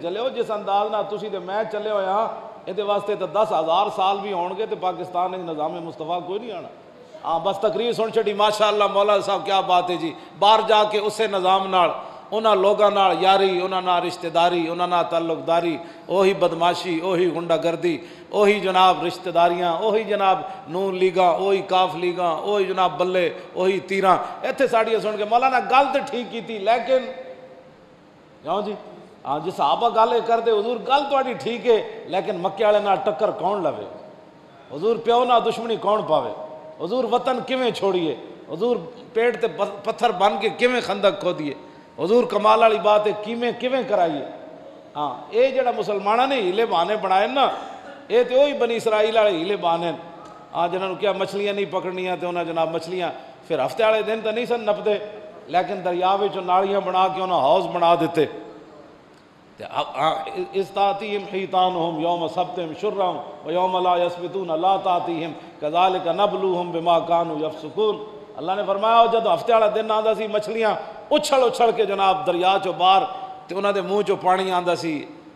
چلے ہو جس انداز نہ تسی تے میں چلے ہوئے ہاں یہ واسطے تو 10,000 سال بھی ہون گے تو پاکستان میں نظام مصطفیٰ کوئی نہیں آنا. ہاں بس تقریر سن چھڑی ماشاءاللہ مولا صاحب کیا بات ہے جی. باہر جا کے اسے نظام نال انہاں لوگاں نال یاری, انہاں نال رشتہ داری, انہاں نال تعلق داری, اوہی بدماشی, اوہی غنڈہ گردی, اوہی جناب رشتہ داریاں, اوہی جناب نون لیگاں, اوہی کاف لیگاں, اوہی جناب بلے, اوہی تیراں. ایتھے ساڑیاں سن کے مولانا گل تے ٹھیک کیتی لیکن کیوں جی ہاں جی صحابہ گل کر دے حضور گل تہاڈی ٹھیک ہے لیکن مکے والے نال ٹکر کون لوے, حضور پیو نال دشمنی کون پاوے, حضور وطن کیویں چھوڑیے, حضور پیٹ تے پتھر بن کے کیویں خندق کھودیے, حضور کمال والی بات ہے کیویں کرائیے. ہاں اے جڑا مسلماناں نے ہیلے بہانے بنائے نا اے تے وہی بنی اسرائیل والے ہیلے بہانے. ہاں جنہاں نوں کیا مچھلیاں نہیں پکڑنیاں تے انہاں جناب مچھلیاں پھر ہفتے والے دن تو نہیں سن نپدے لیکن دریا وچ نالیاں بنا کے انہاں ہاؤس بنا دیتے. استاتیہم حیتانہم یوم سبتہم شرعا ویوم لا یسبتون لا تاتیہم کذالک نبلوہم بما کانوا یفسقون. اللہ نے فرمایا جب ہفتے والا دن آندا سی مچھلیاں اچھل کے جناب دریا چو باہر تے انہاں دے منہ چو پانی آندا سی.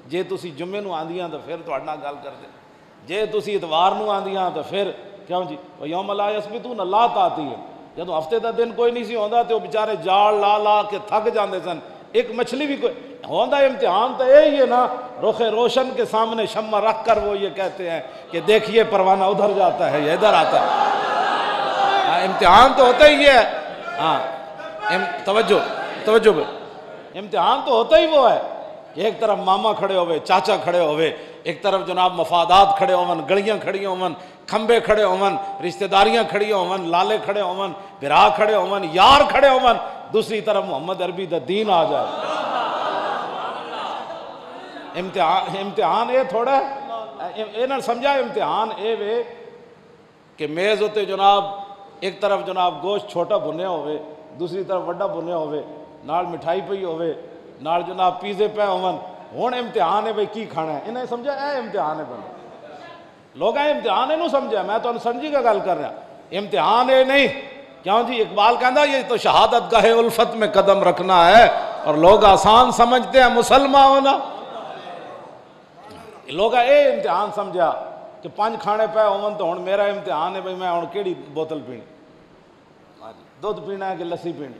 جے تسی جمعے نو آندیاں تو پھر تہاڈے نال گل کردے, جے تسی اتوار نو آندیاں تو پھر کیوں جی ویوم لا یسبتون لا تاتیہم. جدوں ہفتے دا دن کوئی نہیں سی ہوندا تے وہ بیچارے جال لا کے تھک جاندے سن. ایک مچھلی بھی کوئی ہوندا امتحان تو یہی ہے نا, رخ روشن کے سامنے شمع رکھ کر وہ یہ کہتے ہیں کہ دیکھیے پروانہ ادھر جاتا ہے یا ادھر آتا ہے. امتحان تو ہوتا ہی ہے. ہاں توجہ امتحان تو ہوتا ہی وہ ہے کہ ایک طرف ماما کھڑے ہوئے, چاچا کھڑے ہوئے, ایک طرف جناب مفادات کھڑے ہون, گلیاں کھڑی ہون, کھمبے کھڑے ہون, رشتہ داریاں کھڑی ہون, لالے کھڑے ہون, بھرا کھڑے ہون, یار کھڑے ہون, دوسری طرف محمد عربی دا دین آ جائے. امتحان اے تھوڑا ہے اے نہ سمجھا. امتحان اے وے کہ میز ہوتے جناب ایک طرف جناب گوشت چھوٹا بنیا ہوئے, دوسری طرف وڈا بنیا ہوئے, نال مٹھائی پئی ہوئے, نال جناب پیزے پہ ہون. ہن امتحان ہے بھئی کی کھانا ہے, انہیں سمجھا اے امتحان ہے بندہ. لوگ امتحان ہے نو سمجھا, میں تو سمجھی کا گل کر رہا. امتحان ہے نہیں کیوں جی اقبال کہندا یہ تو شہادت گاہ الفت میں قدم رکھنا ہے اور لوگ آسان سمجھتے ہیں مسلمان ہونا. لوگ اے امتحان سمجھا کہ 5 کھانے پہ ہون تو ہن میرا امتحان ہے بھئی میں ہن کیڑی بوتل پینی, دودھ پینا ہے کہ لسی پینی.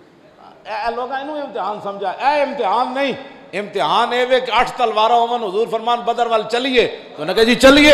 اے لوگ انہوں امتحان سمجھا. اے امتحان نہیں, امتحان اے وے کہ 8 تلواروں ہون, حضور فرمان بدر وال چلیے تو انہوں نے کہا جی چلیے.